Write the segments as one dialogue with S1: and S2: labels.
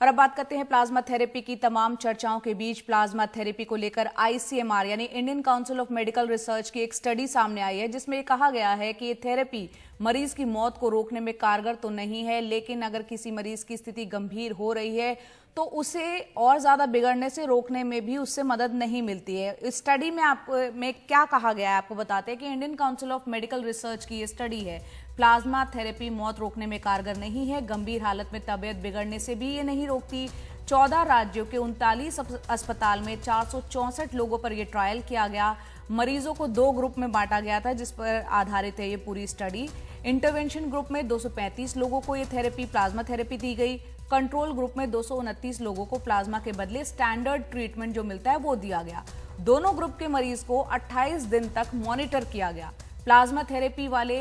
S1: और अब बात करते हैं प्लाज्मा थेरेपी की। तमाम चर्चाओं के बीच प्लाज्मा थेरेपी को लेकर आईसीएमआर यानी Indian council of medical research की एक स्टडी सामने आई है, जिसमें ये कहा गया है कि ये थेरेपी मरीज की मौत को रोकने में कारगर तो नहीं है, लेकिन अगर किसी मरीज की स्थिति गंभीर हो रही है तो उसे और ज्यादा बिगड़ने से रोकने में भी उससे मदद नहीं मिलती है। इस स्टडी में क्या कहा गया है आपको बताते हैं कि Indian council of medical research की ये स्टडी है। प्लाज्मा थेरेपी मौत रोकने में कारगर नहीं है, गंभीर हालत में तबीयत बिगड़ने से भी ये नहीं रोकती। 14 राज्यों के 39 अस्पताल में 464 लोगों पर यह ट्रायल किया गया। मरीजों को 2 ग्रुप में बांटा गया था, जिस पर आधारित है ये पूरी स्टडी। इंटरवेंशन ग्रुप में 235 लोगों को ये थेरेपी प्लाज्मा थेरेपी दी गई। कंट्रोल ग्रुप में 229 लोगों को प्लाज्मा के बदले स्टैंडर्ड ट्रीटमेंट जो मिलता है वो दिया गया। दोनों ग्रुप के मरीज को 28 दिन तक मॉनिटर किया गया। प्लाज्मा थेरेपी वाले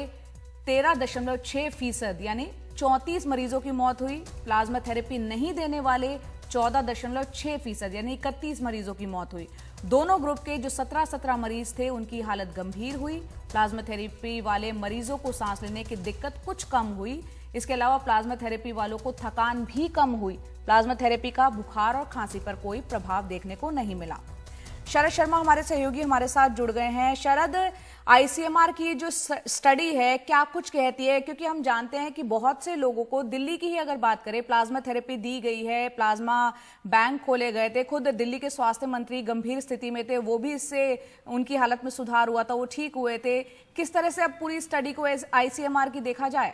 S1: 13.6% यानी 34 मरीजों की मौत हुई। प्लाज्मा थेरेपी नहीं देने वाले 14.6% यानी 31 मरीजों की मौत हुई। दोनों ग्रुप के जो 17 मरीज थे उनकी हालत गंभीर हुई। प्लाज्मा थेरेपी वाले मरीजों को सांस लेने की दिक्कत कुछ कम हुई। इसके अलावा प्लाज्मा थेरेपी वालों को थकान भी कम हुई। प्लाज्मा थेरेपी का बुखार और खांसी पर कोई प्रभाव देखने को नहीं मिला। शरद शर्मा हमारे सहयोगी हमारे साथ जुड़ गए हैं। शरद, आईसीएमआर की जो स्टडी है क्या कुछ कहती है? क्योंकि हम जानते हैं कि बहुत से लोगों को, दिल्ली की ही अगर बात करें, प्लाज्मा थेरेपी दी गई है, प्लाज्मा बैंक खोले गए थे। खुद दिल्ली के स्वास्थ्य मंत्री गंभीर स्थिति में थे, वो भी इससे उनकी हालत में सुधार हुआ था, वो ठीक हुए थे। किस तरह से अब पूरी स्टडी को आईसीएमआर की देखा जाए?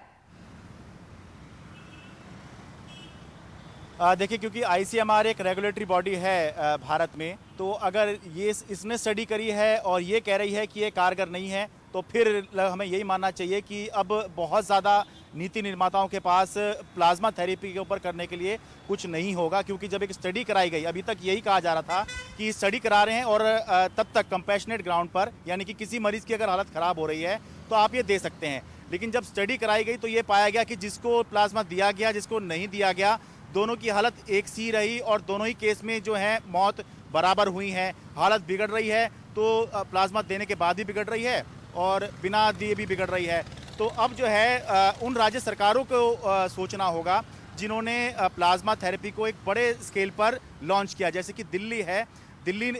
S2: देखिए, क्योंकि आईसीएमआर एक रेगुलेटरी बॉडी है भारत में, तो अगर ये इसने स्टडी करी है और ये कह रही है कि ये कारगर नहीं है, तो फिर हमें यही मानना चाहिए कि अब बहुत ज़्यादा नीति निर्माताओं के पास प्लाज्मा थेरेपी के ऊपर करने के लिए कुछ नहीं होगा। क्योंकि जब एक स्टडी कराई गई, अभी तक यही कहा जा रहा था कि स्टडी करा रहे हैं और तब तक कंपैशनेट ग्राउंड पर, यानी कि किसी मरीज़ की अगर हालत ख़राब हो रही है तो आप ये दे सकते हैं। लेकिन जब स्टडी कराई गई तो ये पाया गया कि जिसको प्लाज्मा दिया गया, जिसको नहीं दिया गया, दोनों की हालत एक सी रही और दोनों ही केस में जो है मौत बराबर हुई है। हालत बिगड़ रही है तो प्लाज्मा देने के बाद भी बिगड़ रही है और बिना दिए भी बिगड़ रही है। तो अब जो है उन राज्य सरकारों को सोचना होगा जिन्होंने प्लाज्मा थेरेपी को एक बड़े स्केल पर लॉन्च किया। जैसे कि दिल्ली है, दिल्ली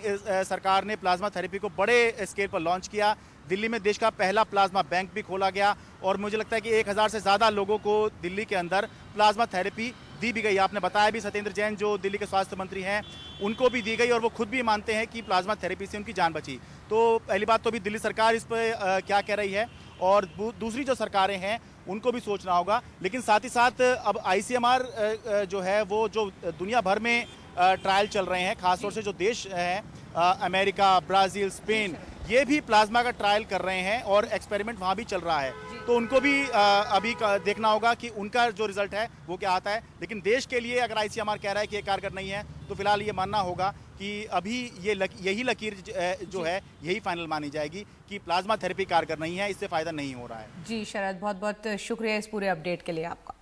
S2: सरकार ने प्लाज्मा थेरेपी को बड़े स्केल पर लॉन्च किया। दिल्ली में देश का पहला प्लाज्मा बैंक भी खोला गया और मुझे लगता है कि 1000 से ज़्यादा लोगों को दिल्ली के अंदर प्लाज्मा थेरेपी दी भी गई। आपने बताया भी, सत्येंद्र जैन जो दिल्ली के स्वास्थ्य मंत्री हैं, उनको भी दी गई और वो खुद भी मानते हैं कि प्लाज्मा थेरेपी से उनकी जान बची। तो पहली बात तो अभी दिल्ली सरकार इस पर क्या कह रही है और दूसरी जो सरकारें हैं उनको भी सोचना होगा। लेकिन साथ ही साथ अब आईसीएमआर जो है वो जो दुनिया भर में ट्रायल चल रहे हैं, खासतौर से जो देश हैं अमेरिका, ब्राज़ील, स्पेन, ये भी प्लाज्मा का ट्रायल कर रहे हैं और एक्सपेरिमेंट वहाँ भी चल रहा है। तो उनको भी अभी देखना होगा कि उनका जो रिजल्ट है वो क्या आता है। लेकिन देश के लिए अगर आईसीएमआर कह रहा है कि ये कारगर नहीं है, तो फिलहाल ये मानना होगा कि अभी यही लकीर जो है यही फाइनल मानी जाएगी कि प्लाज्मा थेरेपी कारगर नहीं है, इससे फ़ायदा नहीं हो रहा है।
S1: जी शरद, बहुत बहुत शुक्रिया इस पूरे अपडेट के लिए आपका।